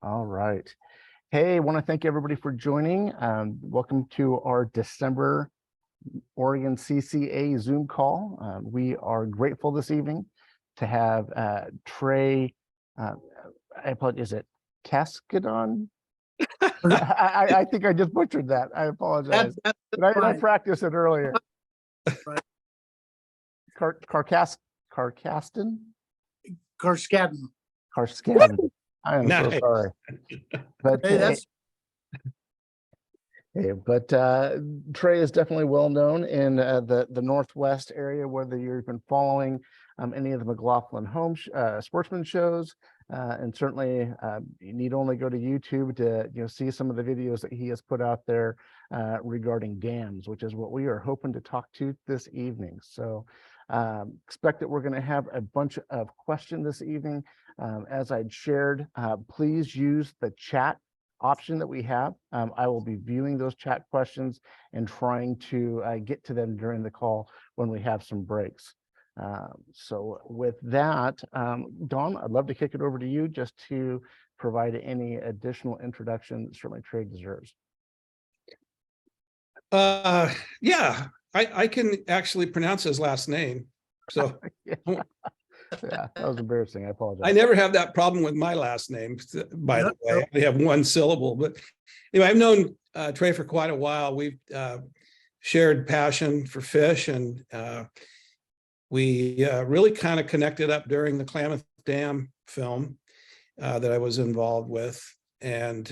All right. Hey, I want to thank everybody for joining. Welcome to our December Oregon CCA Zoom call. We are grateful this evening to have Trey, I apologize, is it Carskadon? I think I just butchered that. I apologize. Did I practice it earlier? Right. Carskadon? Carskadon. Carskadon. I am so Nice. sorry. But Hey, Trey is definitely well known in the Northwest area, whether you've been following any of the McLaughlin home sportsman shows, and certainly you need only go to YouTube to see some of the videos that he has put out there regarding dams, which is what we are hoping to talk to this evening. So expect that we're going to have a bunch of questions this evening. As I'd shared, please use the chat option that we have. I will be viewing those chat questions and trying to get to them during the call when we have some breaks. So with that, Dawn, I'd love to kick it over to you just to provide any additional introduction that certainly Trey deserves. Yeah, I can actually pronounce his last name. So Yeah, that was embarrassing. I apologize. I never have that problem with my last name, by the way. I only have one syllable. But anyway, I've known Trey for quite a while. We've shared passion for fish, and we really kind of connected up during the Klamath Dam film that I was involved with. And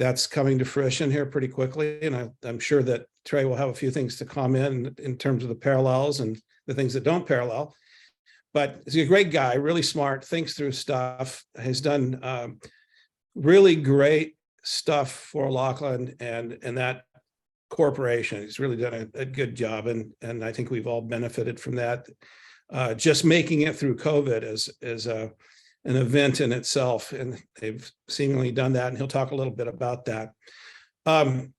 that's coming to fruition here pretty quickly. And I'm sure that Trey will have a few things to comment in terms of the parallels and the things that don't parallel. But he's a great guy, really smart, thinks through stuff, has done really great stuff for Lachlan and that corporation. He's really done a good job, and I think we've all benefited from that. Just making it through COVID is an event in itself, and they've seemingly done that, and he'll talk a little bit about that.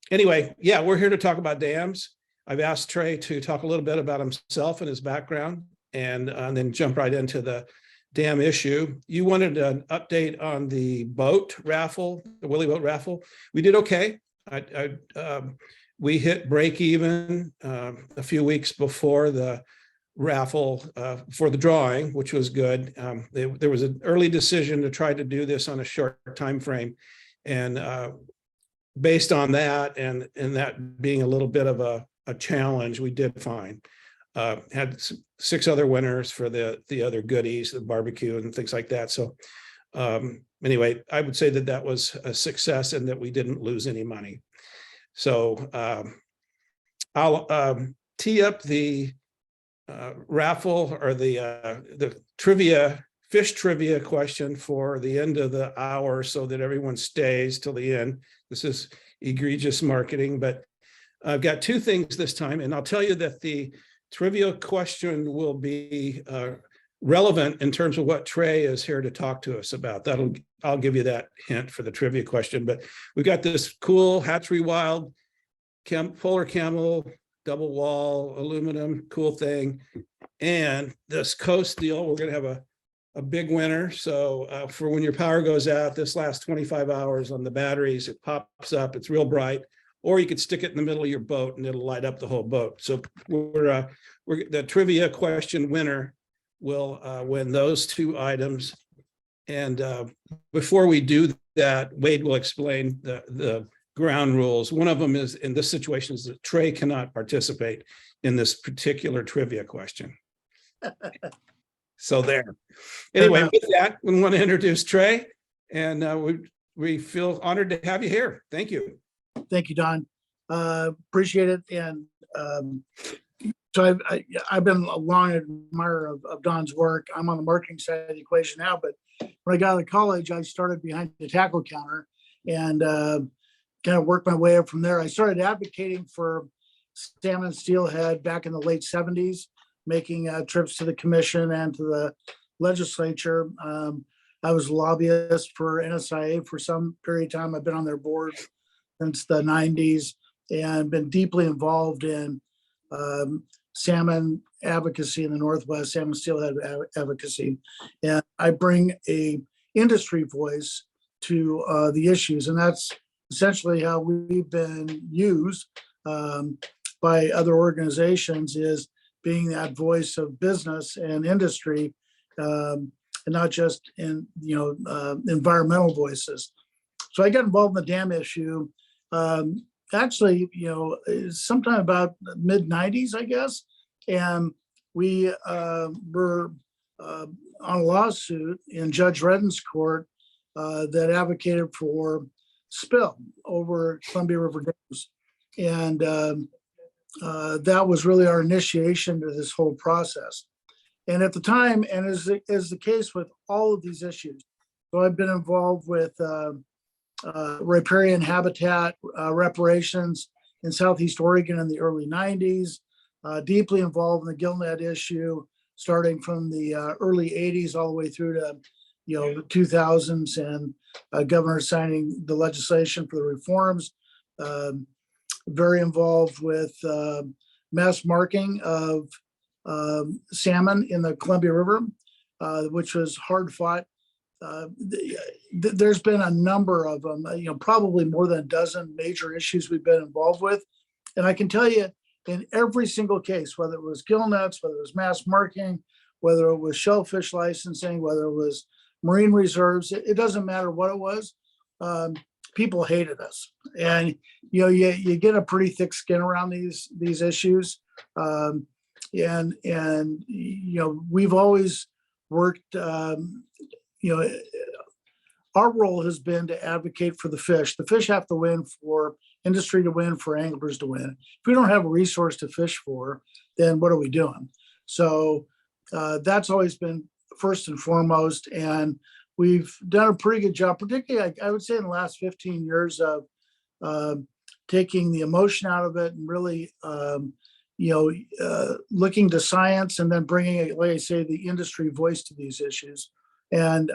Anyway, yeah, we're here to talk about dams. I've asked Trey to talk a little bit about himself and his background, and then jump right into the dam issue. You wanted an update on the boat raffle, the Willie boat raffle. We did okay. We hit break even a few weeks before the raffle for the drawing, which was good. There was an early decision to try to do this on a short time frame, and based on that and that being a little bit of a challenge, we did fine. Had 6 other winners for the other goodies, the barbecue and things like that. So anyway, I would say that was a success and that we didn't lose any money. So I'll tee up the raffle or the fish trivia question for the end of the hour so that everyone stays till the end. This is egregious marketing, but I've got 2 things this time, and I'll tell you that the trivia question will be relevant in terms of what Trey is here to talk to us about. I'll give you that hint for the trivia question. But we've got this cool Hatchery Wild polar camel double wall aluminum cool thing, and this Coast deal. We're going to have a big winner. So for when your power goes out, this lasts 25 hours on the batteries. It pops up. It's real bright. Or you could stick it in the middle of your boat and it'll light up the whole boat. So we're the trivia question winner will win those 2 items. And before we do that, Wade will explain the ground rules. One of them is, in this situation, is that Trey cannot participate in this particular trivia question. So there. Anyway, with that, we want to introduce Trey, and we feel honored to have you here. Thank you. Thank you, Don. Appreciate it. And so I've been a long admirer of Don's work. I'm on the marketing side of the equation now, but when I got out of college, I started behind the tackle counter and kind of worked my way up from there. I started advocating for salmon and steelhead back in the late 70s, making trips to the commission and to the legislature. I was a lobbyist for NSIA for some period of time. I've been on their board since the 90s and been deeply involved in salmon advocacy in the Northwest, salmon steelhead advocacy. And I bring a industry voice the issues. And that's essentially how we've been used by other organizations, is being that voice of business and industry, and not just in, environmental voices. So I got involved in the dam issue, actually, sometime about mid 90s, I guess. And we were on a lawsuit in Judge Redden's court that advocated for spill over Columbia River dams. And that was really our initiation to this whole process. And at the time, and as the case with all of these issues, so I've been involved with riparian habitat reparations in Southeast Oregon in the early 90s, deeply involved in the gillnet issue, starting from the early 80s all the way through to the 2000s, and governor signing the legislation for the reforms. Very involved with mass marking of salmon in the Columbia River, which was hard fought. There's been a number of them, probably more than a dozen major issues we've been involved with. And I can tell you, in every single case, whether it was gill nets, whether it was mass marking, whether it was shellfish licensing, whether it was marine reserves, it doesn't matter what it was. People hated us, and you get a pretty thick skin around these issues, and we've always worked. Our role has been to advocate for the fish. The fish have to win for industry to win, for anglers to win. If we don't have a resource to fish for, then what are we doing? So that's always been first and foremost. And we've done a pretty good job, particularly I would say in the last 15 years, of taking the emotion out of it and really, looking to science, and then bringing, like I say, the industry voice to these issues. And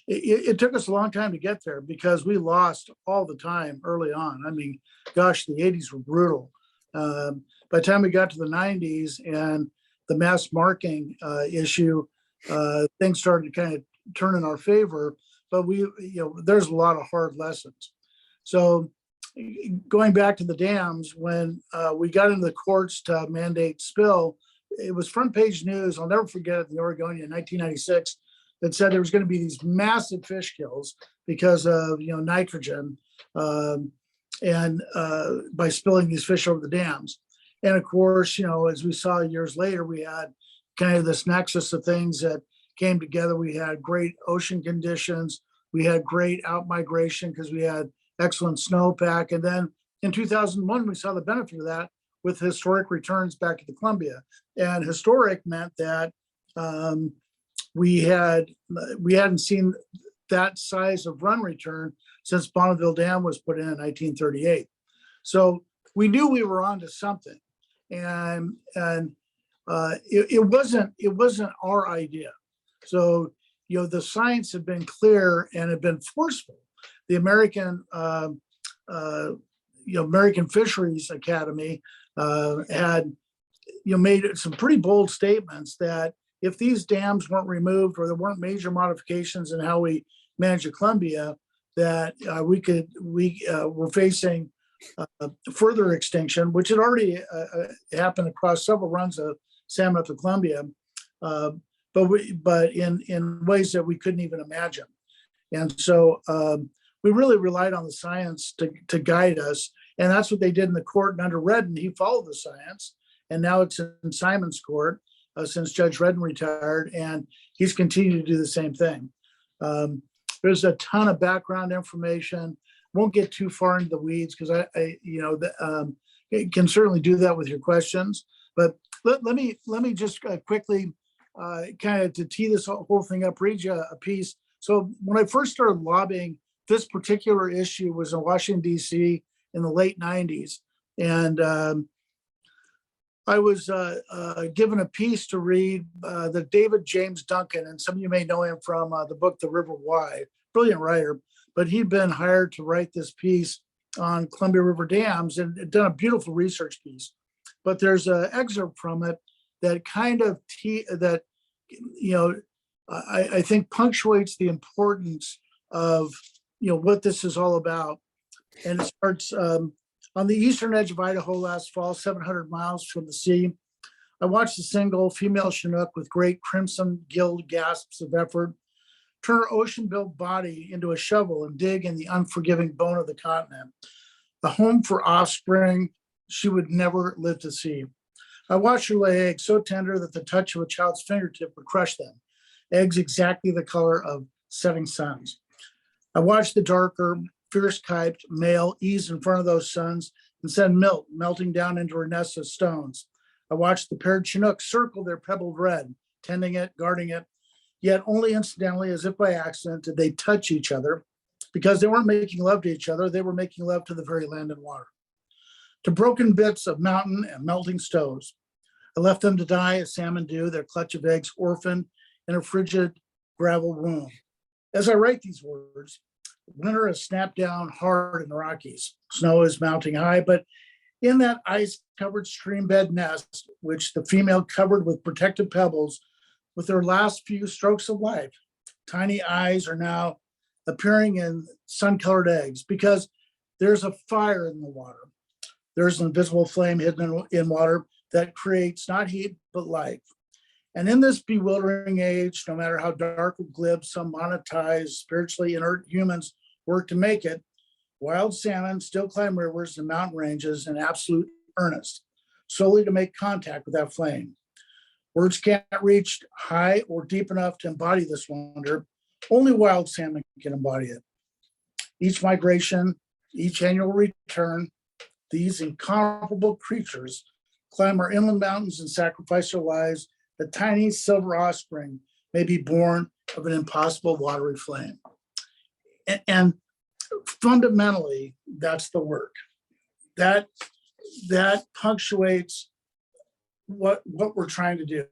it took us a long time to get there, because we lost all the time early on. I mean, gosh, the 80s were brutal. By the time we got to the 90s and the mass marking issue, things started to kind of turn in our favor. But there's a lot of hard lessons. So going back to the dams, when we got into the courts to mandate spill, it was front page news. I'll never forget it, in the Oregonian in 1996. That said there was going to be these massive fish kills because of nitrogen, and by spilling these fish over the dams. And of course, as we saw years later, we had kind of this nexus of things that came together. We had great ocean conditions. We had great outmigration because we had excellent snowpack. And then in 2001, we saw the benefit of that with historic returns back to the Columbia. And historic meant that we hadn't seen that size of run return since Bonneville Dam was put in 1938. So we knew we were onto something, and it wasn't our idea. So the science had been clear and had been forceful. The American American Fisheries Academy had made some pretty bold statements that if these dams weren't removed, or there weren't major modifications in how we manage the Columbia, that we were facing further extinction, which had already happened across several runs of salmon up the Columbia, but in ways that we couldn't even imagine. And so we really relied on the science to guide us, and that's what they did in the court. And under Redden, he followed the science, and now it's in Simon's court since Judge Redden retired, and he's continued to do the same thing. There's a ton of background information. Won't get too far into the weeds, because I can certainly do that with your questions. But let me just quickly, kind of to tee this whole thing up, read you a piece. So when I first started lobbying, this particular issue was in Washington, D.C. in the late 90s. And I was given a piece to read that David James Duncan, and some of you may know him from the book, The River Why, brilliant writer, but he'd been hired to write this piece on Columbia River dams and done a beautiful research piece. But there's an excerpt from it that kind of I think punctuates the importance of, what this is all about. And it starts on the eastern edge of Idaho last fall, 700 miles from the sea. I watched a single female Chinook with great crimson gilled gasps of effort turn her ocean-built body into a shovel and dig in the unforgiving bone of the continent, a home for offspring she would never live to see. I watched her lay eggs so tender that the touch of a child's fingertip would crush them, eggs exactly the color of setting suns. I watched the darker, fierce-typed male ease in front of those suns and send milk melting down into her nest of stones. I watched the paired Chinooks circle their pebbled red, tending it, guarding it, yet only incidentally, as if by accident, did they touch each other, because they weren't making love to each other, they were making love to the very land and water, to broken bits of mountain and melting stoves. I left them to die as salmon do, their clutch of eggs orphaned in a frigid gravel womb. As I write these words, winter has snapped down hard in the Rockies. Snow is mounting high, but in that ice-covered stream bed nest, which the female covered with protective pebbles, with their last few strokes of life, tiny eyes are now appearing in sun-colored eggs, because there's a fire in the water. There's an invisible flame hidden in water that creates not heat, but life. And in this bewildering age, no matter how dark or glib some monetized, spiritually inert humans work to make it, wild salmon still climb rivers and mountain ranges in absolute earnest, solely to make contact with that flame. Words can't reach high or deep enough to embody this wonder. Only wild salmon can embody it. Each migration, each annual return, these incomparable creatures climb our inland mountains and sacrifice their lives that tiny silver offspring may be born of an impossible watery flame. And fundamentally, that's the work. That punctuates what we're trying to do.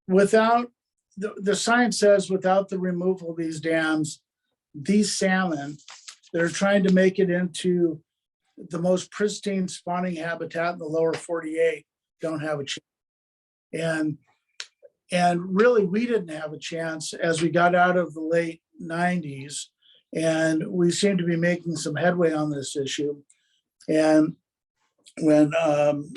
Without, the science says, without the removal of these dams, these salmon that are trying to make it into the most pristine spawning habitat in the lower 48 don't have a chance. And really, we didn't have a chance as we got out of the late 90s, and we seem to be making some headway on this issue. And when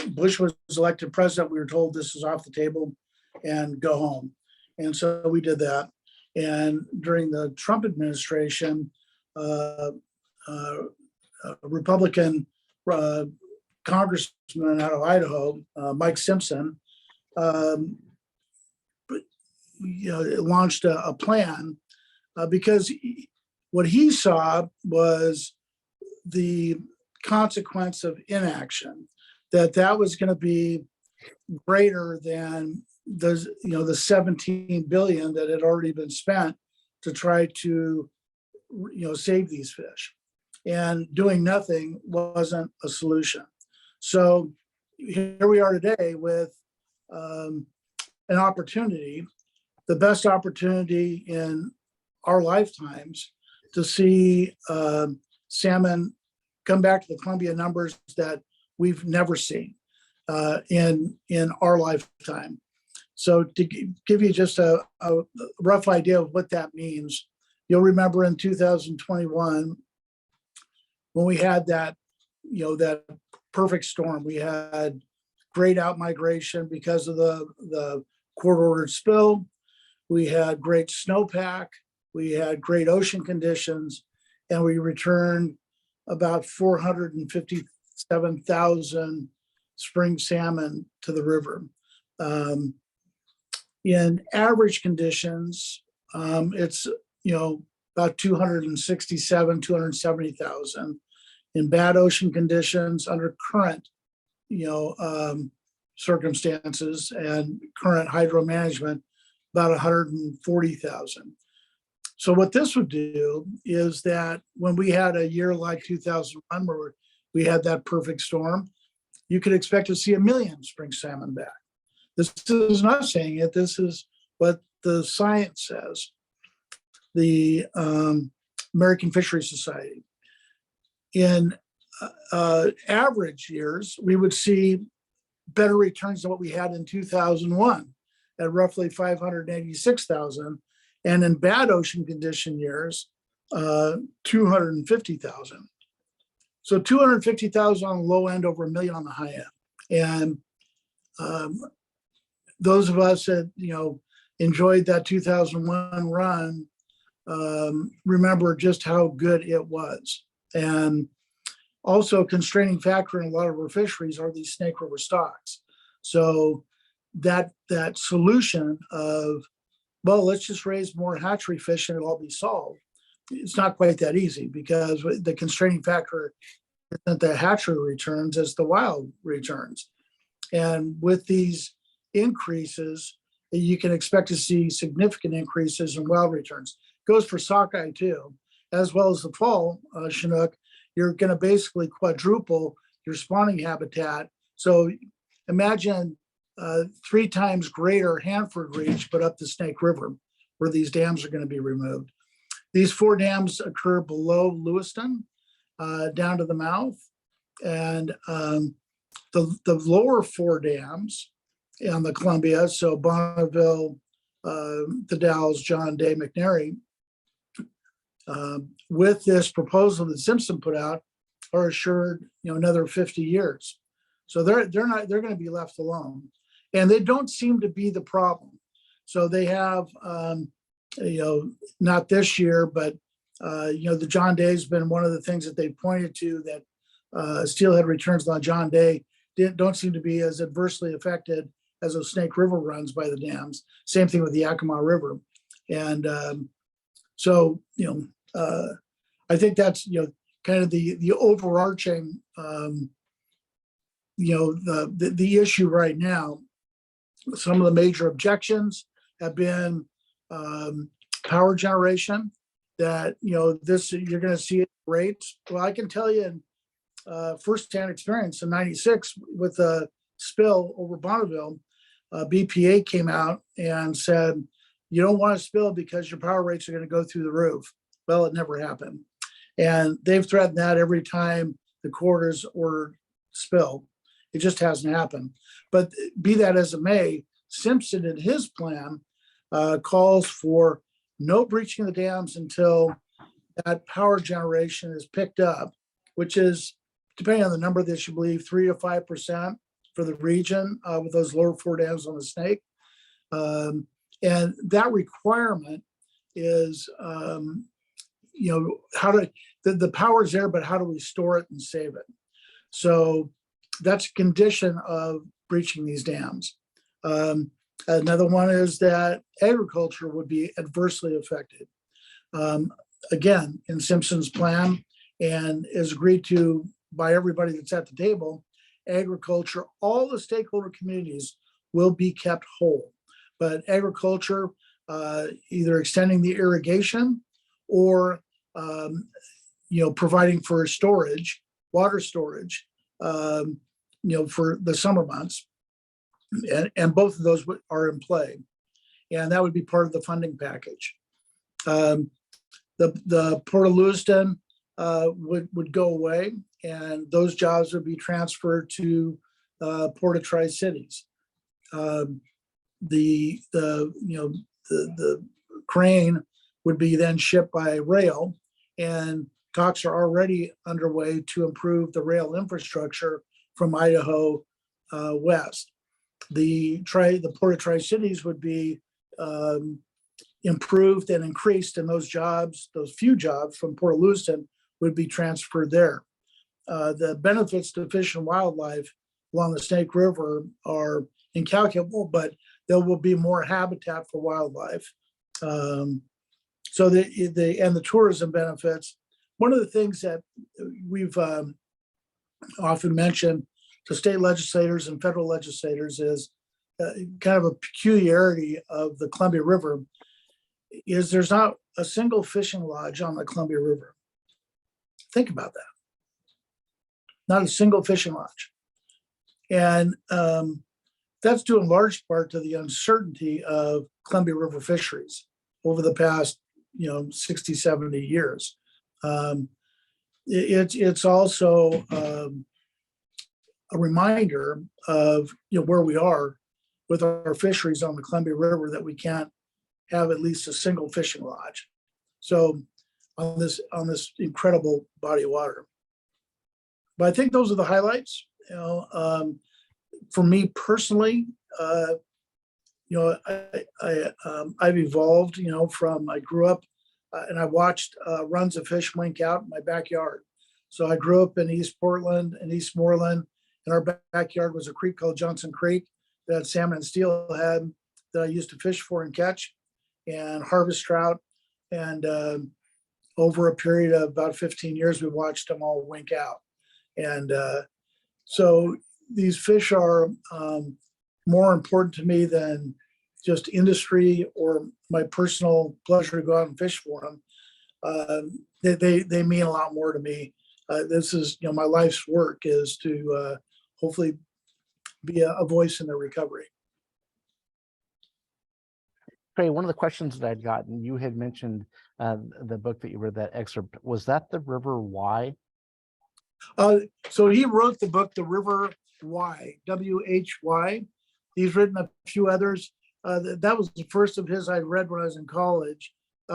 Bush was elected president, we were told this is off the table and go home. And so we did that. And during the Trump administration, a Republican congressman out of Idaho, Mike Simpson, launched a plan because what he saw was the consequence of inaction, that was going to be greater than the 17 billion that had already been spent to try to save these fish, and doing nothing wasn't a solution. So here we are today with an opportunity, the best opportunity in our lifetimes, to see salmon come back to the Columbia numbers that we've never seen in our lifetime. So to give you just a rough idea of what that means, you'll remember in 2021 when we had that perfect storm. We had great outmigration because of the court-ordered spill. We had great snowpack. We had great ocean conditions, and we returned about 457,000 spring salmon to the river. In average conditions, it's about 267, 270,000. In bad ocean conditions, under current circumstances and current hydro management, about 140,000. So what this would do is that when we had a year like 2001, where we had that perfect storm, you could expect to see 1 million spring salmon back. This is not saying it. This is what the science says. The American Fisheries Society. In average years, we would see better returns than what we had in 2001 at roughly 586,000. And in bad ocean condition years, 250,000. So 250,000 on the low end, over $1 million on the high end. And those of us that, enjoyed that 2001 run, remember just how good it was. And also a constraining factor in a lot of our fisheries are these Snake River stocks. So that solution of, well, let's just raise more hatchery fish and it'll all be solved. It's not quite that easy, because the constraining factor isn't the hatchery returns, it's the wild returns. And with these increases, you can expect to see significant increases in wild returns. Goes for sockeye too, as well as the fall Chinook. You're going to basically quadruple your spawning habitat. So imagine 3 times greater Hanford reach, but up the Snake River, where these dams are going to be removed. These 4 dams occur below Lewiston, down to the mouth, and the lower 4 dams on the Columbia, so Bonneville, the Dalles, John Day, McNary, with this proposal that Simpson put out, are assured another 50 years. So they're going to be left alone, and they don't seem to be the problem. So they have not this year, but the John Day's been one of the things that they pointed to, that steelhead returns on John Day don't seem to be as adversely affected as those Snake River runs by the dams. Same thing with the Yakima River. And so, I think that's, kind of the overarching, the issue right now. Some of the major objections have been power generation, that, this, you're going to see it rates. Well, I can tell you in firsthand experience in '96 with a spill over Bonneville, BPA came out and said, you don't want to spill because your power rates are going to go through the roof. Well, it never happened. And they've threatened that every time the quarters ordered spill. It just hasn't happened. But be that as it may, Simpson in his plan calls for no breaching the dams until that power generation is picked up, which is, depending on the number that you believe, 3 to 5% for the region with those lower 4 dams on the Snake. And that requirement is, how to, the power's there, but how do we store it and save it? So that's a condition of breaching these dams. Another one is that agriculture would be adversely affected. Again, in Simpson's plan, and is agreed to by everybody that's at the table, agriculture, all the stakeholder communities will be kept whole. But agriculture, either extending the irrigation or providing for storage, water storage, for the summer months, and both of those are in play, and that would be part of the funding package. The Port of Lewiston would go away, and those jobs would be transferred to Port of Tri-Cities. The crane would be then shipped by rail, and talks are already underway to improve the rail infrastructure from Idaho west. The Port of Tri-Cities would be improved and increased, and those jobs, those few jobs from Port of Lewiston, would be transferred there. The benefits to fish and wildlife along the Snake River are incalculable, but there will be more habitat for wildlife. So the tourism benefits. One of the things that we've often mentioned to state legislators and federal legislators is kind of a peculiarity of the Columbia River is there's not a single fishing lodge on the Columbia River. Think about that. Not a single fishing lodge. And that's due in large part to the uncertainty of Columbia River fisheries over the past 60, 70 years. It's also a reminder of where we are with our fisheries on the Columbia River, that we can't have at least a single fishing lodge. So on this incredible body of water. But I think those are the highlights. For me personally, I've evolved. From I grew up and I watched runs of fish wink out in my backyard. So I grew up in East Portland and Eastmoreland, and our backyard was a creek called Johnson Creek that had salmon and steelhead that I used to fish for and catch and harvest trout. And over a period of about 15 years, we watched them all wink out. And so these fish are more important to me than just industry or my personal pleasure to go out and fish for them. They mean a lot more to me. This is, my life's work is to hopefully be a voice in their recovery. Trey, one of the questions that I'd gotten, you had mentioned the book that you read, that excerpt. Was that The River Why? So he wrote the book, The River Why, W-H-Y. He's written a few others. That was the first of his I'd read when I was in college.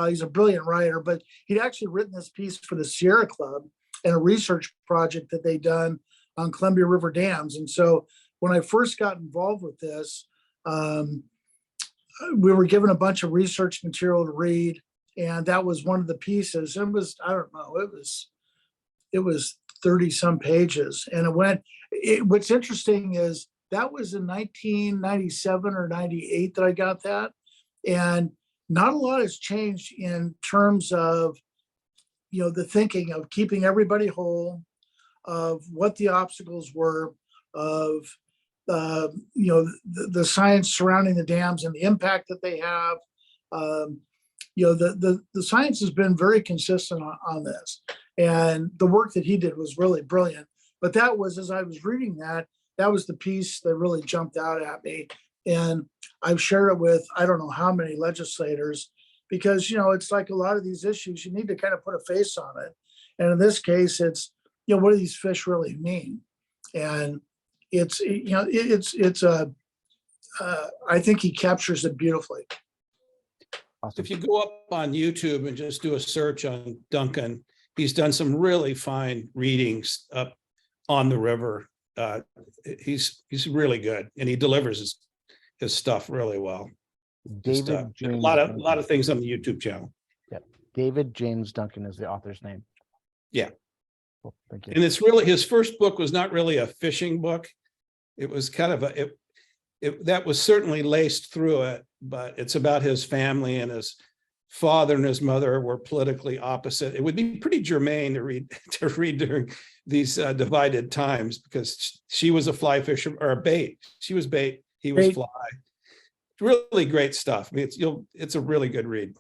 He's a brilliant writer, but he'd actually written this piece for the Sierra Club and a research project that they'd done on Columbia River dams. And so when I first got involved with this, we were given a bunch of research material to read, and that was one of the pieces. It was, I don't know, it was 30 some pages. And what's interesting is that was in 1997 or 98 that I got that. And not a lot has changed in terms of, the thinking of keeping everybody whole, of what the obstacles were, of, the science surrounding the dams and the impact that they have. The science has been very consistent on this. And the work that he did was really brilliant. But that was, as I was reading that was the piece that really jumped out at me. And I've shared it with, I don't know how many legislators, because, it's like a lot of these issues, you need to kind of put a face on it. And in this case, it's, what do these fish really mean? And I think he captures it beautifully. If you go up on YouTube and just do a search on Duncan, he's done some really fine readings up on the river. He's really good, and he delivers his stuff really well. David James a lot of things on the YouTube channel. Yeah, David James Duncan is the author's name. Yeah. Cool. Thank you. And it's really, his first book was not really a fishing book. It was kind of that was certainly laced through it, but it's about his family, and his father and his mother were politically opposite. It would be pretty germane to read during these divided times, because she was a fly fisher, or a bait. She was bait, he was fly. Really great stuff. I mean, it's a really good read.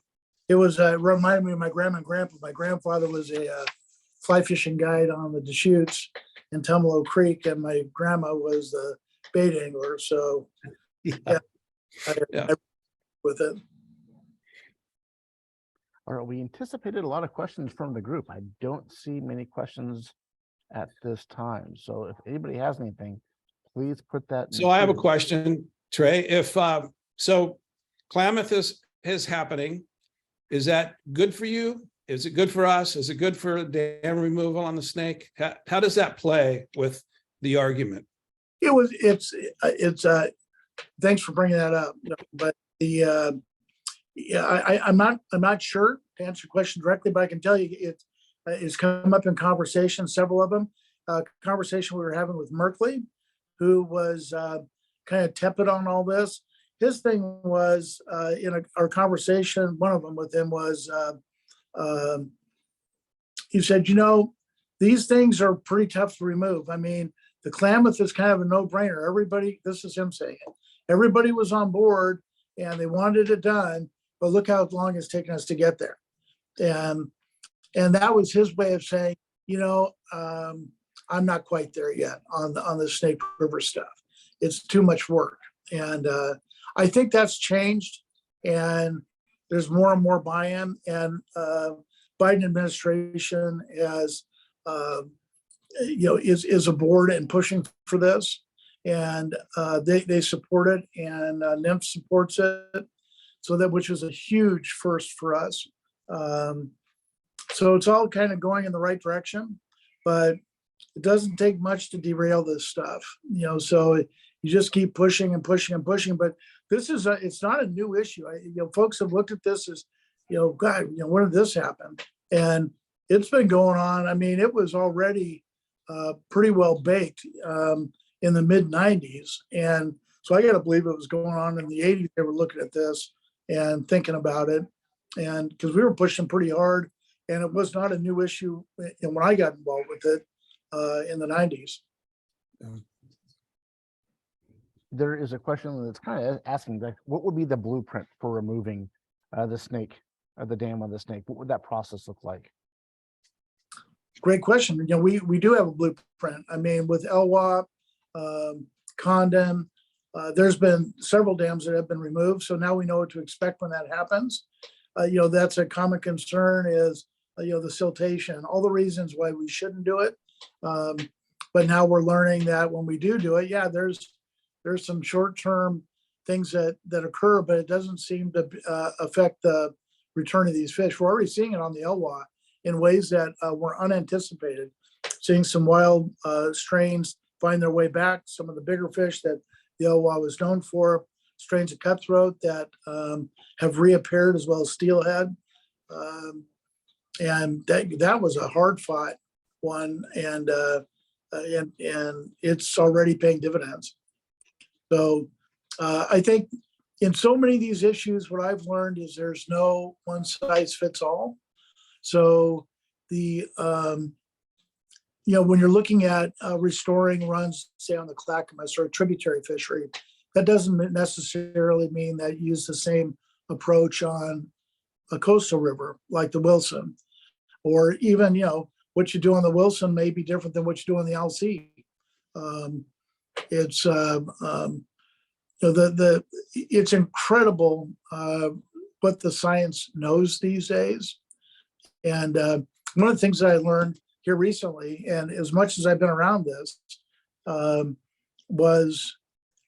It was reminded me of my grandma and grandpa. My grandfather was a fly fishing guide on the Deschutes in Tumalo Creek, and my grandma was the bait angler. So yeah. I with it. All right, we anticipated a lot of questions from the group. I don't see many questions at this time. So if anybody has anything, please put that. So I have a question, Trey. If so, Klamath is happening. Is that good for you? Is it good for us? Is it good for dam removal on the Snake? How does that play with the argument? It's thanks for bringing that up. But I'm not sure to answer your question directly, but I can tell you it's come up in conversation, several of them. Conversation we were having with Merkley, who was kind of tepid on all this. His thing was in our conversation, one of them with him was, he said, these things are pretty tough to remove. I mean, the Klamath is kind of a no-brainer. Everybody, this is him saying it, everybody was on board and they wanted it done, but look how long it's taken us to get there. And that was his way of saying, I'm not quite there yet on the Snake River stuff. It's too much work. And I think that's changed, and there's more and more buy-in, and Biden administration has, is aboard and pushing for this, and they support it, and NIMF supports it, so that, which is a huge first for us. So it's all kind of going in the right direction, but it doesn't take much to derail this stuff, so you just keep pushing and pushing and pushing. But this is it's not a new issue. Folks have looked at this as, God, when did this happen? And it's been going on. I mean, it was already pretty well baked in the mid 90s. And so I got to believe it was going on in the 80s. They were looking at this and thinking about it. And because we were pushing pretty hard, and it was not a new issue when I got involved with it in the 90s. There is a question that's kind of asking, like, what would be the blueprint for removing the snake, the dam on the snake? What would that process look like? Great question. We do have a blueprint. I mean, with Elwha, Condon, there's been several dams that have been removed. So now we know what to expect when that happens. That's a common concern is, the siltation, all the reasons why we shouldn't do it. But now we're learning that when we do it, yeah, there's some short-term things that occur, but it doesn't seem to affect the return of these fish. We're already seeing it on the Elwha in ways that were unanticipated. Seeing some wild strains find their way back, some of the bigger fish that the Elwha was known for, strains of cutthroat that have reappeared, as well as steelhead. And that was a hard fought one, and it's already paying dividends. So I think in so many of these issues, what I've learned is there's no one size fits all. So when you're looking at restoring runs, say on the Clackamas or a tributary fishery, that doesn't necessarily mean that you use the same approach on a coastal river like the Wilson, or even, what you do on the Wilson may be different than what you do on the LC. It's incredible what the science knows these days. And one of the things that I learned here recently, and as much as I've been around this, was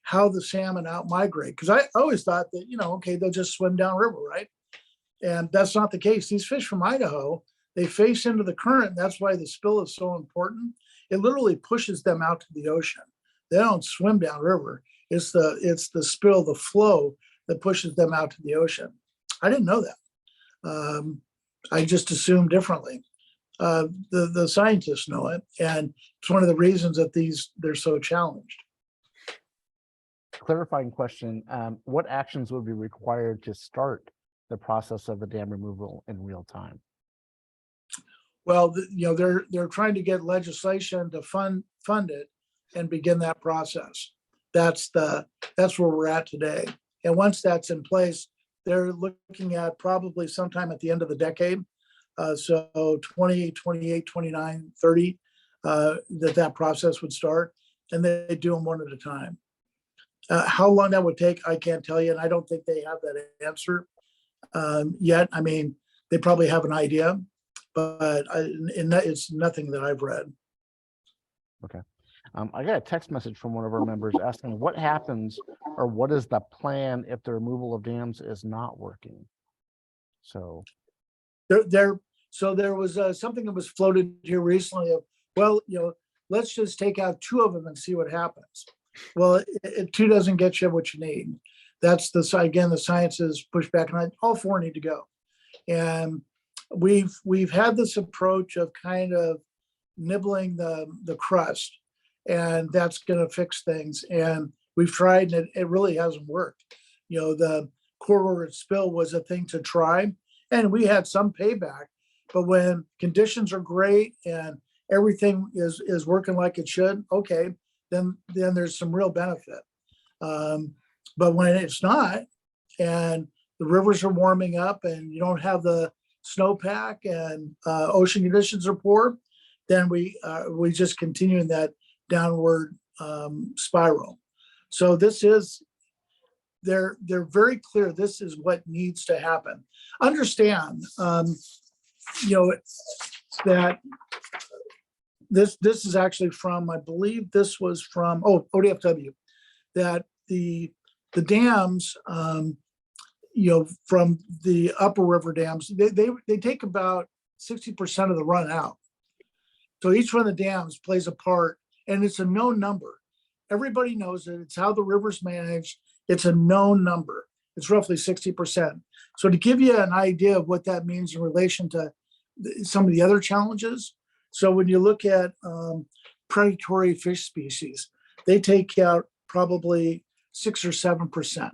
how the salmon out migrate. Because I always thought that, okay, they'll just swim downriver, right? And that's not the case. These fish from Idaho, they face into the current. And that's why the spill is so important. It literally pushes them out to the ocean. They don't swim downriver. It's the spill, the flow that pushes them out to the ocean. I didn't know that. I just assumed differently. The scientists know it, and it's one of the reasons that they're so challenged. Clarifying question: what actions would be required to start the process of the dam removal in real time? Well, they're trying to get legislation to fund it and begin that process. That's where we're at today. And once that's in place, they're looking at probably sometime at the end of the decade. So 28, 29, 30, that process would start, and they do them one at a time. How long that would take, I can't tell you, and I don't think they have that answer yet. I mean, they probably have an idea, but it's nothing that I've read. Okay. I got a text message from one of our members asking what happens or what is the plan if the removal of dams is not working? So there was something that was floated here recently of, well, let's just take out 2 of them and see what happens. Well, 2 doesn't get you what you need. That's the science is pushed back, and all 4 need to go. And we've had this approach of kind of nibbling the crust, and that's going to fix things. And we've tried, and it really hasn't worked. The corridor spill was a thing to try, and we had some payback. But when conditions are great and everything is working like it should, okay, then there's some real benefit. But when it's not, and the rivers are warming up, and you don't have the snowpack, and ocean conditions are poor, then we just continue in that downward spiral. So they're very clear. This is what needs to happen. Understand, that this is actually from, I believe this was from ODFW, that the dams, from the upper river dams, they take about 60% of the run out. So each one of the dams plays a part, and it's a known number. Everybody knows it. It's how the river's managed. It's a known number. It's roughly 60%. So to give you an idea of what that means in relation to some of the other challenges. So when you look at predatory fish species, they take out probably 6 or 7%.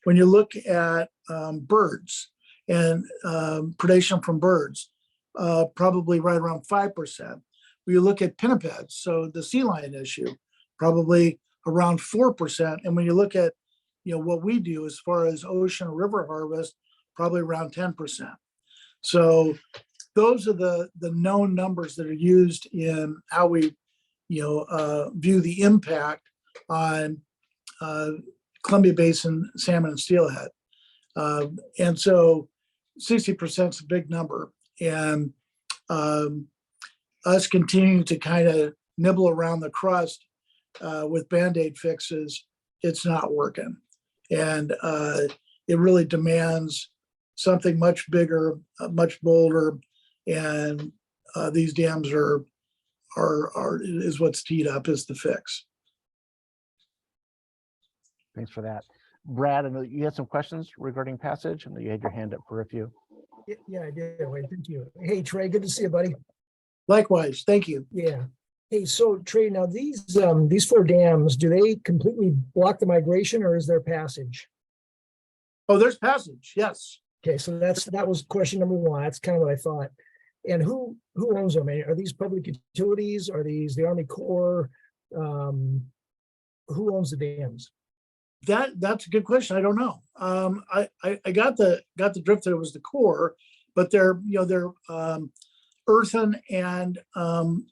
When you look at birds and predation from birds, probably right around 5%. When you look at pinnipeds, so the sea lion issue, probably around 4%. And when you look at what we do as far as ocean or river harvest, probably around 10%. So those are the known numbers that are used in how we view the impact on Columbia Basin salmon and steelhead. And so 60% is a big number. And us continuing to kind of nibble around the crust with Band-Aid fixes, it's not working. And it really demands something much bigger, much bolder. And these dams is what's teed up is the fix. Thanks for that. Brad, I know you had some questions regarding passage. I know you had your hand up for a few. Yeah, I did. Wait, thank you. Hey, Trey, good to see you, buddy. Likewise, thank you. Yeah. Hey, so Trey, now these 4 dams, do they completely block the migration, or is there passage? Oh, there's passage, yes. Okay, so that was question number 1. That's kind of what I thought. And who owns them? Are these public utilities? Are these the Army Corps? Who owns the dams? That's a good question. I don't know. I got the drift that it was the Corps, but they're earthen and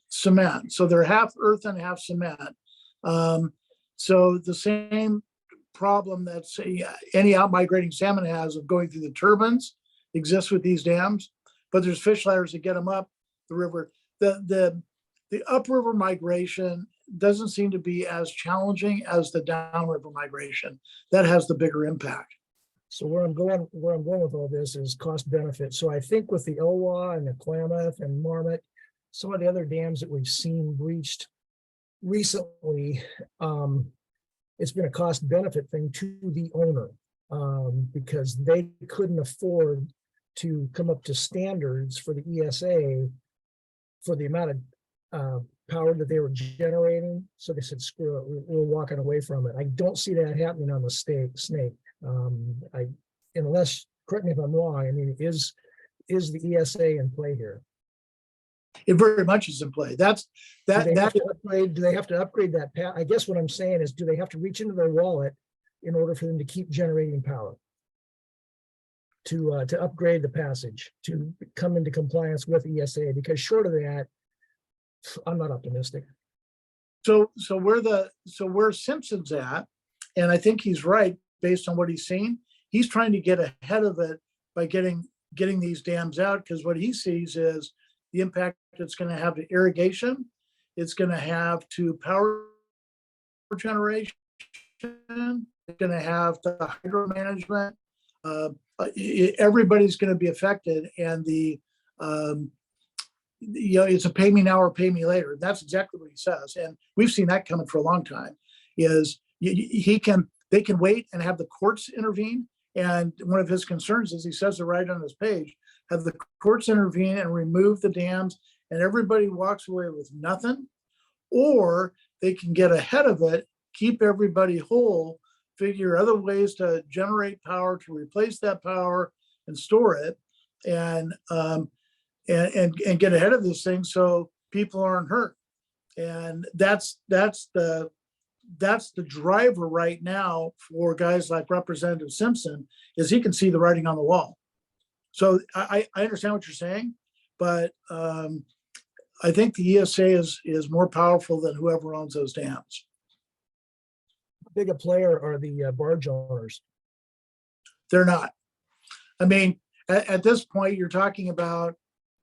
cement. So they're half earthen, half cement. So the same problem that any out-migrating salmon has of going through the turbines exists with these dams, but there's fish ladders that get them up the river. The upriver migration doesn't seem to be as challenging as the downriver migration. That has the bigger impact. So where I'm going with all this is cost benefit. So I think with the Elwha and the Klamath and Marmot, some of the other dams that we've seen breached recently, it's been a cost benefit thing to the owner because they couldn't afford to come up to standards for the ESA for the amount of power that they were generating. So they said, screw it, we're walking away from it. I don't see that happening on the snake. Unless, correct me if I'm wrong, I mean, is the ESA in play here? It very much is in play. Do they have to upgrade that? I guess what I'm saying is, do they have to reach into their wallet in order for them to keep generating power? To upgrade the passage, to come into compliance with ESA, because short of that, I'm not optimistic. So where Simpson's at, and I think he's right based on what he's seen, he's trying to get ahead of it by getting these dams out, because what he sees is the impact it's going to have to irrigation, it's going to have to power generation, it's going to have the hydro management. Everybody's going to be affected, and it's a pay me now or pay me later. That's exactly what he says, and we've seen that coming for a long time. They can wait and have the courts intervene, and one of his concerns is, he says it right on his page, have the courts intervene and remove the dams, and everybody walks away with nothing, or they can get ahead of it, keep everybody whole, figure other ways to generate power, to replace that power and store it, and get ahead of this thing so people aren't hurt. And that's the driver right now for guys like Representative Simpson, is he can see the writing on the wall. So I understand what you're saying, but I think the ESA is more powerful than whoever owns those dams. How big a player are the barge owners? They're not. I mean, at this point, you're talking about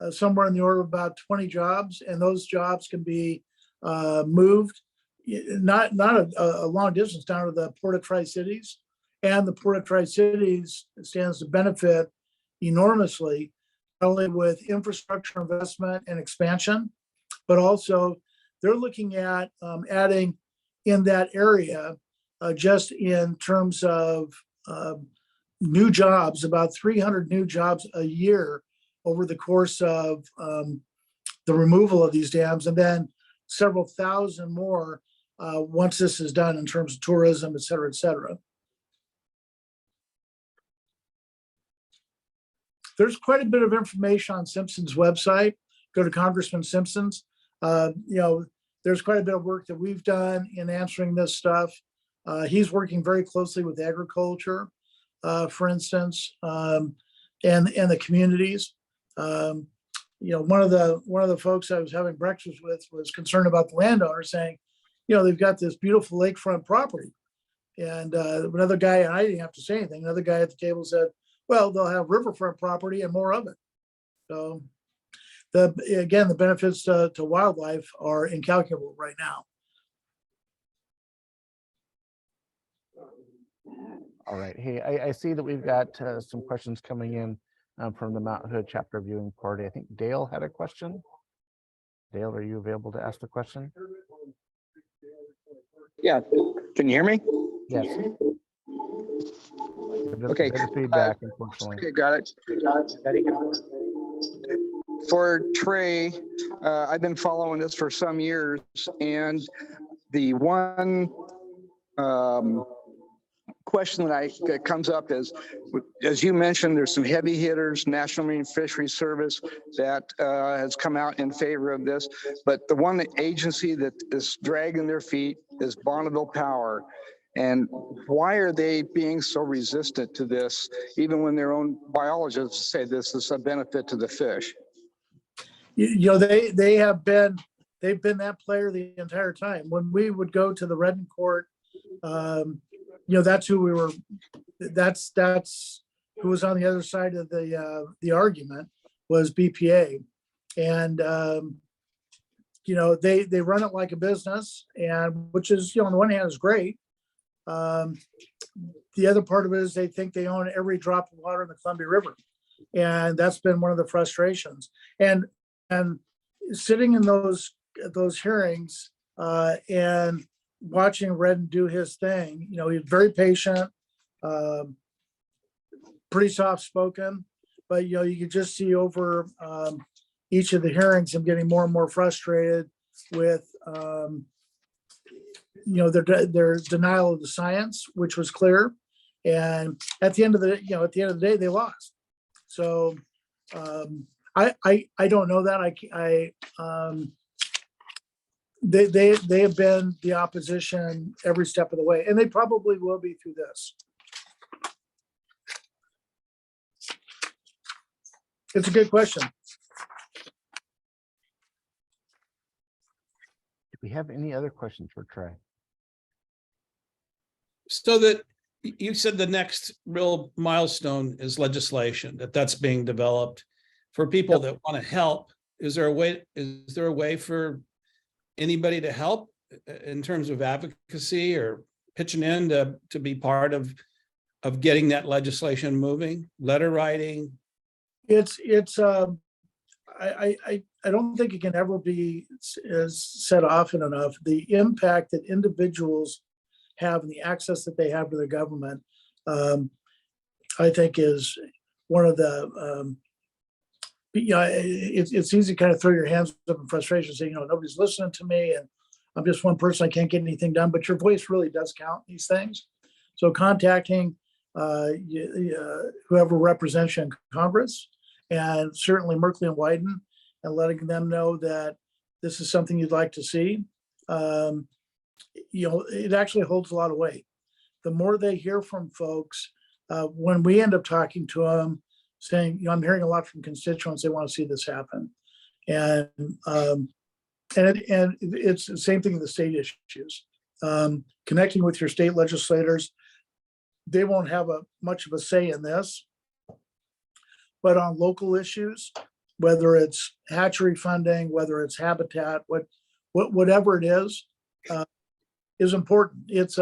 somewhere in the order of about 20 jobs, and those jobs can be moved, not a long distance, down to the Port of Tri-Cities, and the Port of Tri-Cities stands to benefit enormously only with infrastructure investment and expansion, but also they're looking at adding in that area, just in terms of new jobs, about 300 new jobs a year over the course of the removal of these dams, and then several thousand more once this is done in terms of tourism, et cetera, et cetera. There's quite a bit of information on Simpson's website. Go to Congressman Simpson's. There's quite a bit of work that we've done in answering this stuff. He's working very closely with agriculture, for instance, and the communities. One of the folks I was having breakfast with was concerned about the landowner, saying, they've got this beautiful lakefront property. And another guy, and I didn't have to say anything, another guy at the table said, well, they'll have riverfront property and more of it. So the benefits to wildlife are incalculable right now. All right. Hey, I see that we've got some questions coming in from the Mount Hood chapter viewing party. I think Dale had a question. Dale, are you available to ask the question? Yeah, can you hear me? Yes. Okay. Feedback, unfortunately. Okay, got it. For Trey, I've been following this for some years, and the one question that comes up is, as you mentioned, there's some heavy hitters, National Marine Fisheries Service, that has come out in favor of this. But the one agency that is dragging their feet is Bonneville Power. And why are they being so resistant to this, even when their own biologists say this is a benefit to the fish? They've been that player the entire time. When we would go to the Redden Court, that's who we were. That's who was on the other side of the argument, was BPA, and they run it like a business, and which is on the one hand is great. The other part of it is they think they own every drop of water in the Columbia River, and that's been one of the frustrations. And sitting in those hearings and watching Redden do his thing, he's very patient, pretty soft spoken, but you could just see over each of the hearings him getting more and more frustrated with their denial of the science, which was clear. And at the end of the day, they lost. So I don't know that. They have been the opposition every step of the way, and they probably will be through this. It's a good question. Do we have any other questions for Trey? So that you said the next real milestone is legislation, that's being developed for people that want to help. Is there a way for anybody to help in terms of advocacy or pitching in to be part of getting that legislation moving, letter writing? I don't think it can ever be said often enough. The impact that individuals have and the access that they have to the government, I think is one of the, it's easy to kind of throw your hands up in frustration, saying, nobody's listening to me and I'm just one person, I can't get anything done, but your voice really does count in these things. So contacting whoever represents you in Congress, and certainly Merkley and Wyden, and letting them know that this is something you'd like to see. It actually holds a lot of weight. The more they hear from folks, when we end up talking to them, saying, I'm hearing a lot from constituents, they want to see this happen. And it's the same thing with the state issues. Connecting with your state legislators, they won't have much of a say in this, but on local issues, whether it's hatchery funding, whether it's habitat, whatever it is important. It's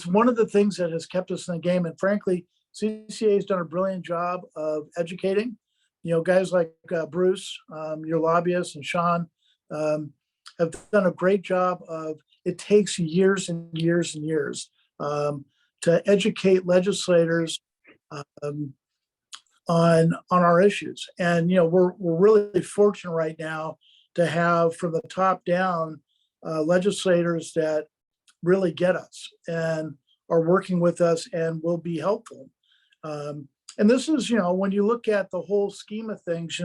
one of the things that has kept us in the game. And frankly, CCA has done a brilliant job of educating, guys like Bruce, your lobbyist, and Sean have done a great job of, it takes years and years and years to educate legislators on our issues. And, we're really fortunate right now to have from the top down legislators that really get us and are working with us and will be helpful. And this is, when you look at the whole scheme of things,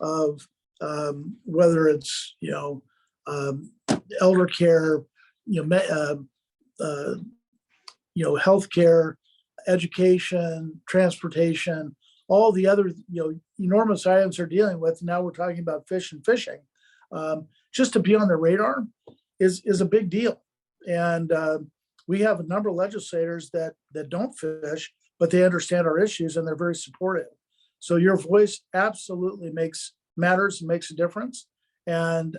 of whether it's, elder care, healthcare, education, transportation, all the other, enormous items they're dealing with. Now we're talking about fish and fishing. Just to be on the radar is a big deal. And we have a number of legislators that don't fish, but they understand our issues and they're very supportive. So your voice absolutely matters and makes a difference. And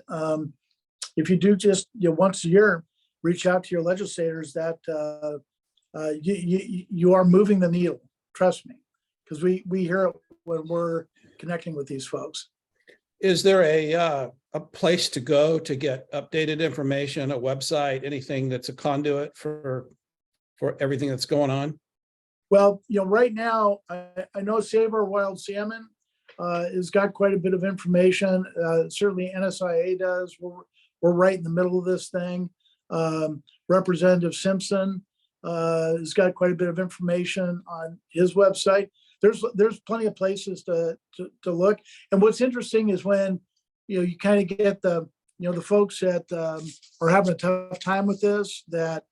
if you do just once a year, reach out to your legislators, that you are moving the needle. Trust me, because we hear it when we're connecting with these folks. Is there a place to go to get updated information, a website, anything that's a conduit for everything that's going on? Well, right now, I know Save Our Wild Salmon has got quite a bit of information. Certainly NSIA does. We're right in the middle of this thing. Representative Simpson has got quite a bit of information on his website. There's plenty of places to look. And what's interesting is when you kind of get the folks that are having a tough time with this, that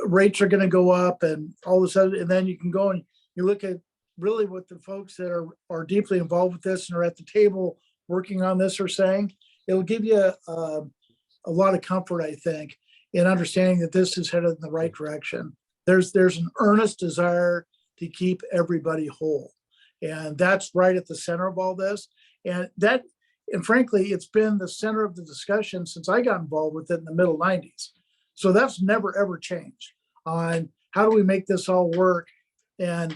rates are going to go up and all this other, and then you can go and you look at really what the folks that are deeply involved with this and are at the table working on this are saying. It'll give you a lot of comfort, I think, in understanding that this is headed in the right direction. There's an earnest desire to keep everybody whole, and that's right at the center of all this. And frankly, it's been the center of the discussion since I got involved with it in the middle 90s. So that's never ever changed on how do we make this all work. And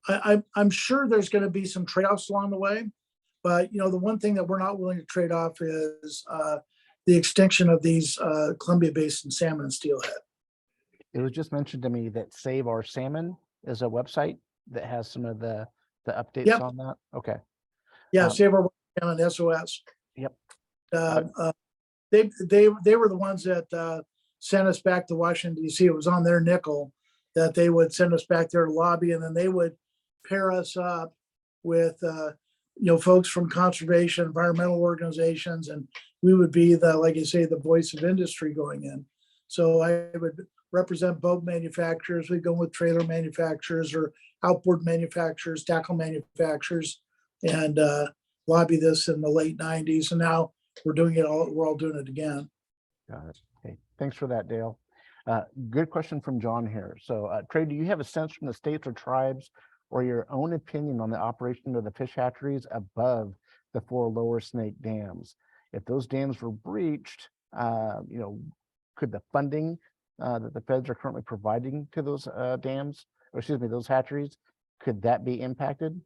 I'm sure there's going to be some trade-offs along the way, but the one thing that we're not willing to trade off is the extinction of these Columbia Basin salmon and steelhead. It was just mentioned to me that Save Our Salmon is a website that has some of the updates Yep. on that. Okay. Yeah, Save Our Salmon, SOS. Yep. They were the ones that sent us back to Washington, D.C. It was on their nickel that they would send us back there to lobby, and then they would pair us up with folks from conservation, environmental organizations, and we would be like you say, the voice of industry going in. So I would represent boat manufacturers. We'd go with trailer manufacturers or outboard manufacturers, tackle manufacturers, and lobby this in the late 90s. And now we're all doing it again. Got it. Okay. Thanks for that, Dale. Good question from John here. So Trey, do you have a sense from the states or tribes or your own opinion on the operation of the fish hatcheries above the 4 lower snake dams? If those dams were breached, could the funding that the feds are currently providing to those those hatcheries, could that be impacted?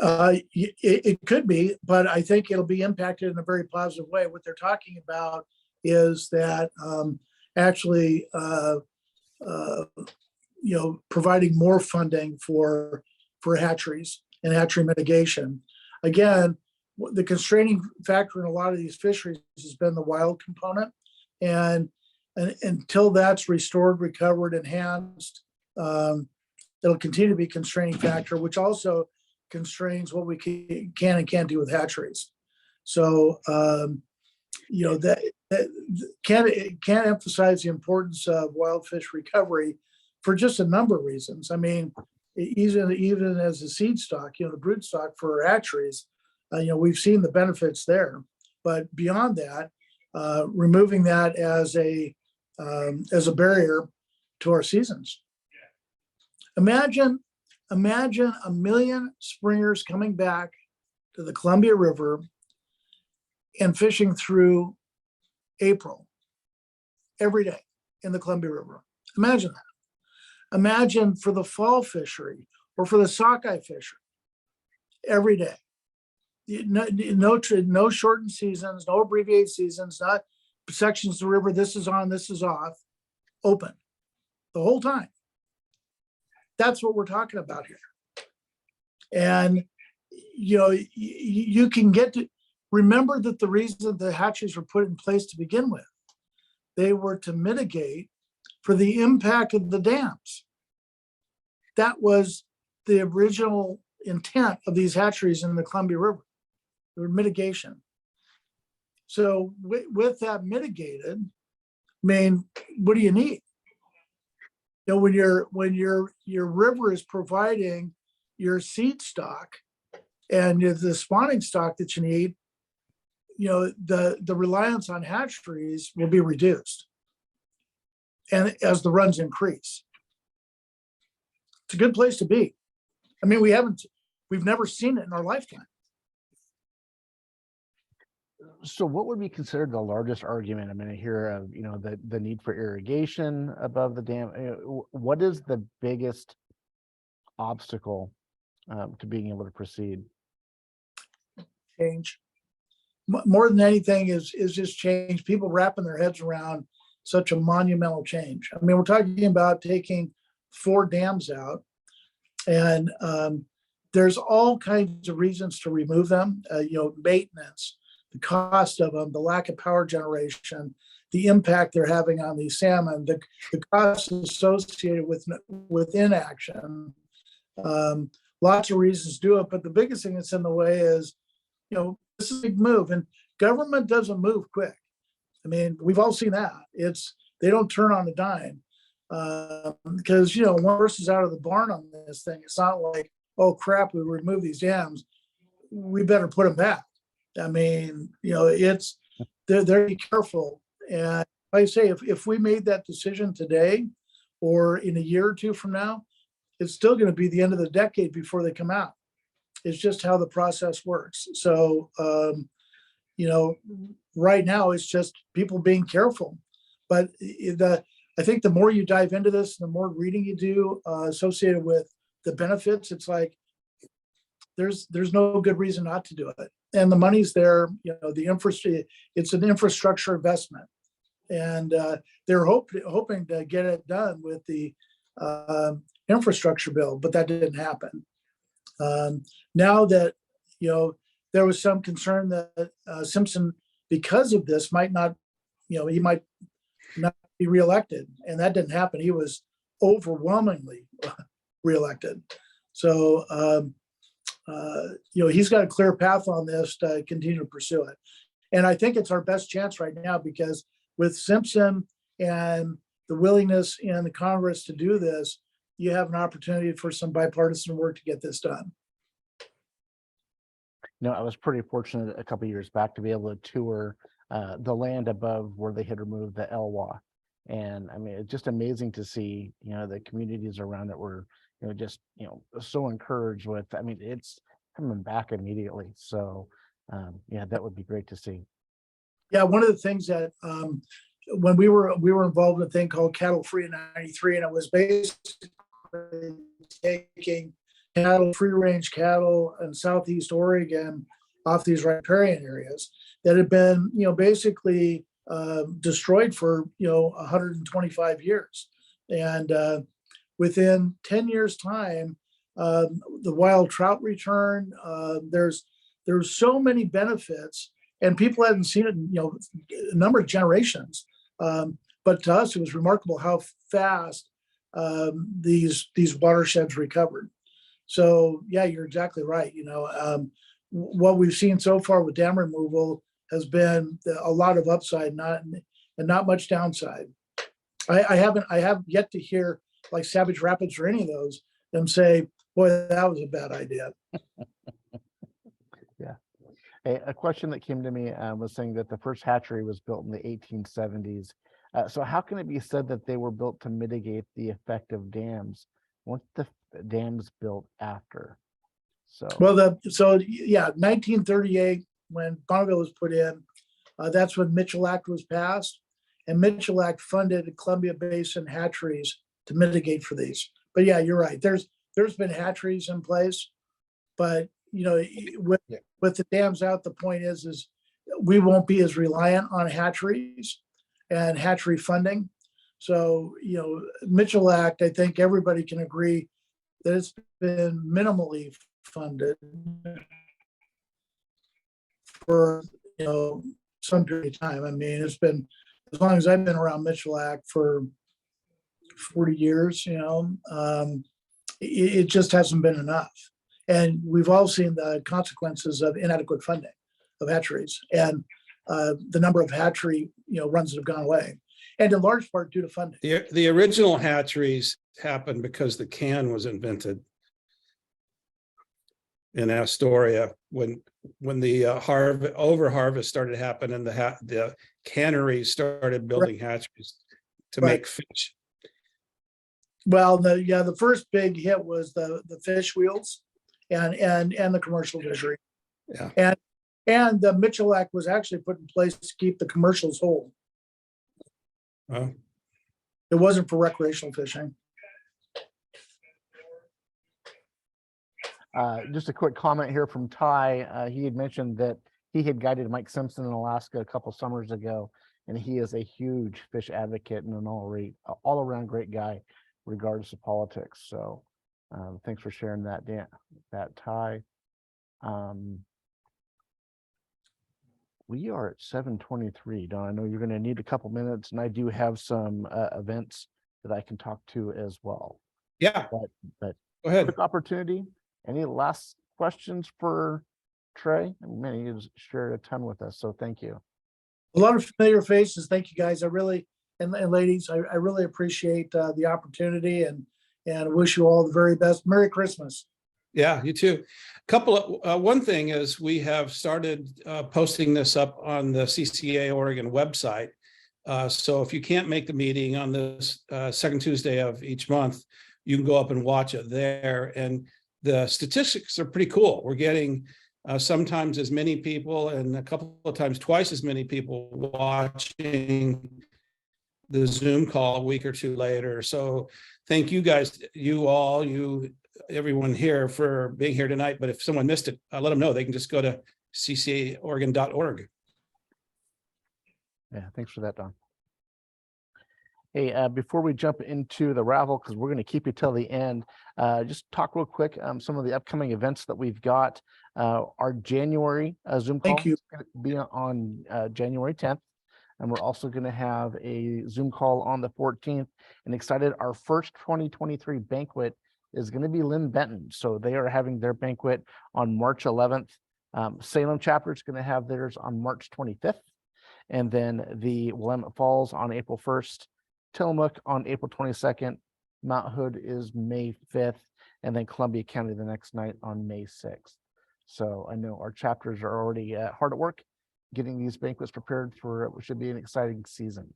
It could be, but I think it'll be impacted in a very positive way. What they're talking about is that actually, providing more funding for hatcheries and hatchery mitigation. Again, the constraining factor in a lot of these fisheries has been the wild component, and until that's restored, recovered, enhanced, it'll continue to be a constraining factor, which also constrains what we can and can't do with hatcheries. So, that can't emphasize the importance of wild fish recovery for just a number of reasons. I mean, even as a seed stock, the brood stock for hatcheries, we've seen the benefits there. But beyond that, removing that as a barrier to our seasons. Imagine 1 million springers coming back to the Columbia River and fishing through April every day in the Columbia River. Imagine that. Imagine for the fall fishery or for the sockeye fishery, every day. No shortened seasons, no abbreviated seasons, not sections of the river, this is on, this is off, open the whole time. That's what we're talking about here. And, you can get to remember that the reason the hatcheries were put in place to begin with, they were to mitigate for the impact of the dams. That was the original intent of these hatcheries in the Columbia River. They were mitigation. So with that mitigated, what do you need? When your river is providing your seed stock and the spawning stock that you need, the reliance on hatcheries will be reduced. And as the runs increase, it's a good place to be. We've never seen it in our lifetime. So what would be considered the largest argument? I hear of, the need for irrigation above the dam. What is the biggest obstacle to being able to proceed? Change. More than anything is just change. People wrapping their heads around such a monumental change. We're talking about taking 4 dams out, and there's all kinds of reasons to remove them. Maintenance, the cost of them, the lack of power generation, the impact they're having on the salmon, the costs associated with inaction. Lots of reasons to do it, but the biggest thing that's in the way is, this is a big move, and government doesn't move quick. We've all seen that. They don't turn on a dime because, one horse is out of the barn on this thing. It's not like, oh crap, we remove these dams, we better put them back. They're be careful. And like I say, if we made that decision today or in a year or two from now, it's still going to be the end of the decade before they come out. It's just how the process works. So, right now it's just people being careful. But I think the more you dive into this, the more reading you do associated with the benefits, it's like there's no good reason not to do it. And the money's there. The infrastructure. It's an infrastructure investment, and they're hoping to get it done with the infrastructure bill, but that didn't happen. Now that there was some concern that Simpson, because of this, might not, he might not be reelected, and that didn't happen. He was overwhelmingly reelected. So, he's got a clear path on this to continue to pursue it. And I think it's our best chance right now, because with Simpson and the willingness in the Congress to do this, you have an opportunity for some bipartisan work to get this done. I was pretty fortunate a couple of years back to be able to tour the land above where they had removed the Elwha. And it's just amazing to see, the communities around it were, just, so encouraged with, it's coming back immediately. So, that would be great to see. Yeah, one of the things that when we were involved in a thing called Cattle Free in '93, and it was basically taking free range cattle in Southeast Oregon off these riparian areas that had been, basically destroyed for, 125 years. And within 10 years time, the wild trout return, there's so many benefits, and people hadn't seen it in, a number of generations. But to us, it was remarkable how fast these watersheds recovered. So yeah, you're exactly right. What we've seen so far with dam removal has been a lot of upside, not much downside. I have yet to hear, like Savage Rapids or any of those, them say, boy, that was a bad idea. Yeah. A question that came to me was saying that the first hatchery was built in the 1870s. So how can it be said that they were built to mitigate the effect of dams? Weren't the dams built after? Well, 1938, when Bonneville was put in, that's when Mitchell Act was passed, and Mitchell Act funded Columbia Basin hatcheries mitigate for these. But yeah, you're right. There's been hatcheries in place, but with Yeah. with the dams out, the point is we won't be as reliant on hatcheries and hatchery funding. So Mitchell Act, I think everybody can agree that it's been minimally funded for some period of time. I mean, it's been as long as I've been around Mitchell Act for 40 years. It just hasn't been enough, and we've all seen the consequences of inadequate funding of hatcheries and the number of hatchery runs that have gone away, and in large part due to funding. The original hatcheries happened because the can was invented in Astoria when the over harvest started to happen, and the canneries started building hatcheries to Right. make fish. Well, the first big hit was the fish wheels and the commercial fishery. Yeah. And the Mitchell Act was actually put in place to keep the commercials whole. Well, It wasn't for recreational fishing. Just a quick comment here from Ty. He had mentioned that he had guided Mike Simpson in Alaska a couple summers ago, and he is a huge fish advocate and an all around great guy, regardless of politics. So thanks for sharing that, Dan, that Ty. We are at 7:23. Don, I know you're going to need a couple minutes, and I do have some events that I can talk to as well. yeah, But go ahead. quick opportunity. Any last questions for Trey? Man, he has shared a ton with us, so thank you. A lot of familiar faces. Thank you, guys. I really and ladies, I really appreciate the opportunity and wish you all the very best. Merry Christmas. Yeah, you too. One thing is we have started posting this up on the CCA Oregon website. So if you can't make the meeting on this second Tuesday of each month, you can go up and watch it there. And the statistics are pretty cool. We're getting sometimes as many people and a couple of times twice as many people watching the Zoom call a week or two later. So thank you guys, everyone here for being here tonight. But if someone missed it, let them know. They can just go to ccaoregon.org. Yeah, thanks for that, Don. Hey, before we jump into the raffle, because we're going to keep you till the end, just talk real quick some of the upcoming events that we've got. Our January Zoom call Thank you. is going to be on January 10th. And we're also going to have a Zoom call on the 14th. And excited, our first 2023 banquet is going to be Lynn Benton. So they are having their banquet on March 11th. Salem chapter is going to have theirs on March 25th. And then the Willamette Falls on April 1st. Tillamook on April 22nd. Mount Hood is May 5th. And then Columbia County the next night on May 6th. So I know our chapters are already hard at work getting these banquets prepared for what should be an exciting season.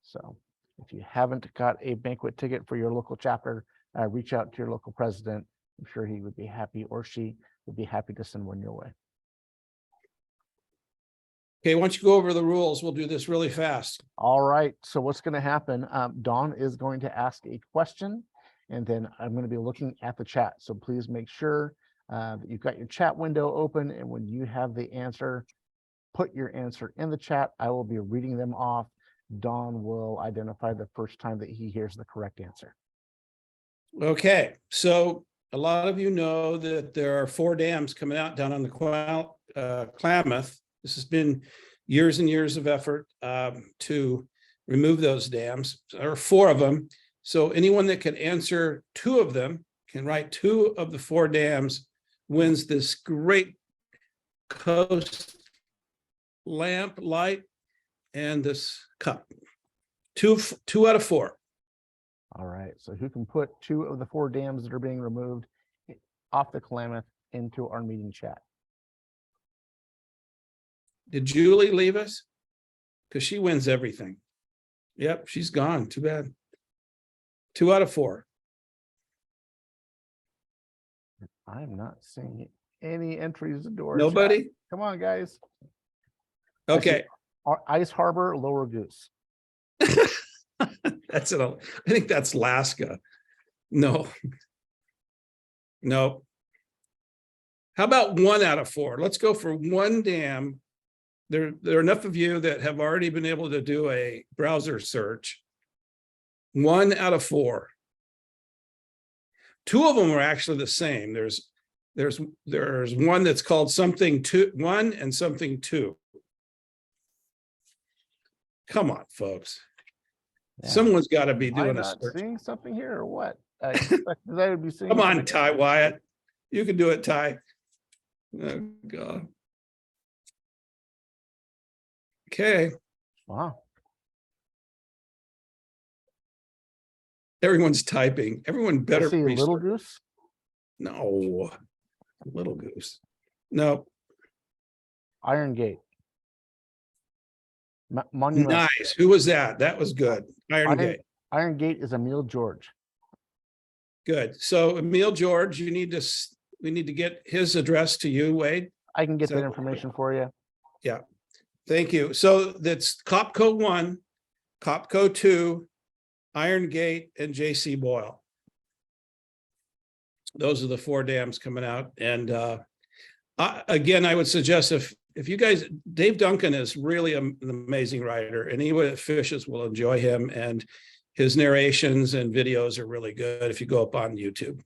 So if you haven't got a banquet ticket for your local chapter, reach out to your local president. I'm sure he would be happy, or she would be happy to send one your way. Okay, once you go over the rules, we'll do this really fast. All right, so what's going to happen? Dawn is going to ask a question, and then I'm going to be looking at the chat. So please make sure that you've got your chat window open, and when you have the answer, put your answer in the chat. I will be reading them off. Don will identify the first time that he hears the correct answer. Okay, so a lot of you know that there are 4 dams coming out down on the Klamath. This has been years and years of effort to remove those dams. There are 4 of them. So anyone that can answer 2 of them, can write 2 of the 4 dams, wins this great coast lamp light and this cup. 2 out of 4. All right, so who can put 2 of the 4 dams that are being removed off the Klamath into our meeting chat? Did Julie leave us? Because she wins everything. Yep, she's gone. Too bad. 2 out of 4. I'm not seeing any entries into our Nobody? chat. Come on, guys. Okay. Ice Harbor, Lower Goose. That's it. I think that's Alaska. No. No. How about 1 out of 4? Let's go for one dam. There are enough of you that have already been able to do a browser search. 1 out of 4. 2 of them are actually the same. There's one that's called something 1 and something 2. Come on, folks. Yeah. Someone's got to be Am I doing a not search. seeing something here or what? I expected I would be seeing. Come on, something. Ty Wyatt. You can do it, Ty. Oh, God. Okay. Wow. Everyone's typing. Everyone I better see Little restart. Goose. No. Little Goose. No. Iron Gate. Monument. Nice. Who was that? That was good. Iron Gate. Iron Gate is Emil George. Good. So Emil George, we need to get his address to you, Wade. I can get So- that information for you. Thank you. So that's Copco 1, Copco 2, Iron Gate, and JC Boyle. Those are the 4 dams coming out. And again, I would suggest if you guys, Dave Duncan is really an amazing writer, and anyone that fishes will enjoy him, and his narrations and videos are really good if you go up on YouTube.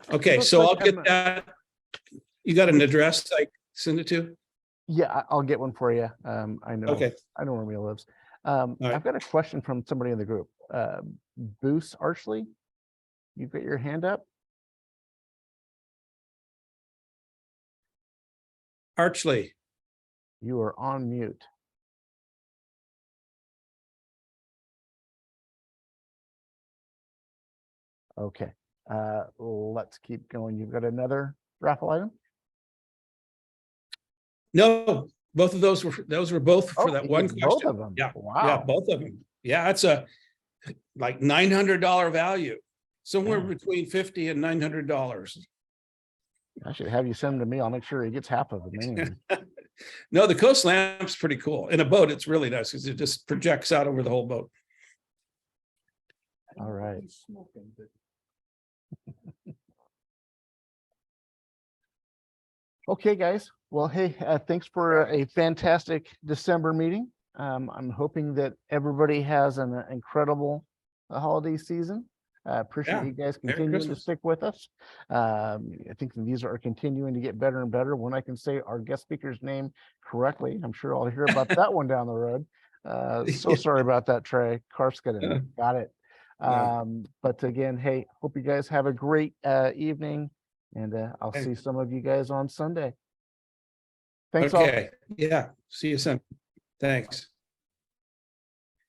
Okay, looks so like I'll get I'm- that. You got an address I send it to? Yeah, I'll get one for you. I know. Okay. I know where Emil lives. right. I've got a question from somebody in the group. Boos Archley, you've got your hand up. Archley, You are on mute. Okay, let's keep going. You've got another raffle item? no, both of those were both for Oh, that you one did both question. of them. Yeah, Wow. both of them. Yeah, it's a like $900 value, somewhere Yeah. between $50 and $900. I should have you send them to me. I'll make sure he gets half of them anyway. No, the coast lamp's pretty cool. In a boat, it's really nice because it just projects out over the whole boat. All right. Okay, guys. Well, hey, thanks for a fantastic December meeting. I'm hoping that everybody has an incredible holiday season. Appreciate Yeah. you guys Merry continuing to Christmas. stick with us. I think that these are continuing to get better and better. When I can say our guest speaker's name correctly, I'm sure I'll hear about that one down the road. So Yeah. sorry about that, Trey Carskadon. Yeah. Got it. Yeah. But again, hey, hope you guys have a great evening, and I'll Okay. see some of you guys on Sunday. Thanks all. Okay, yeah, see you soon. Thanks.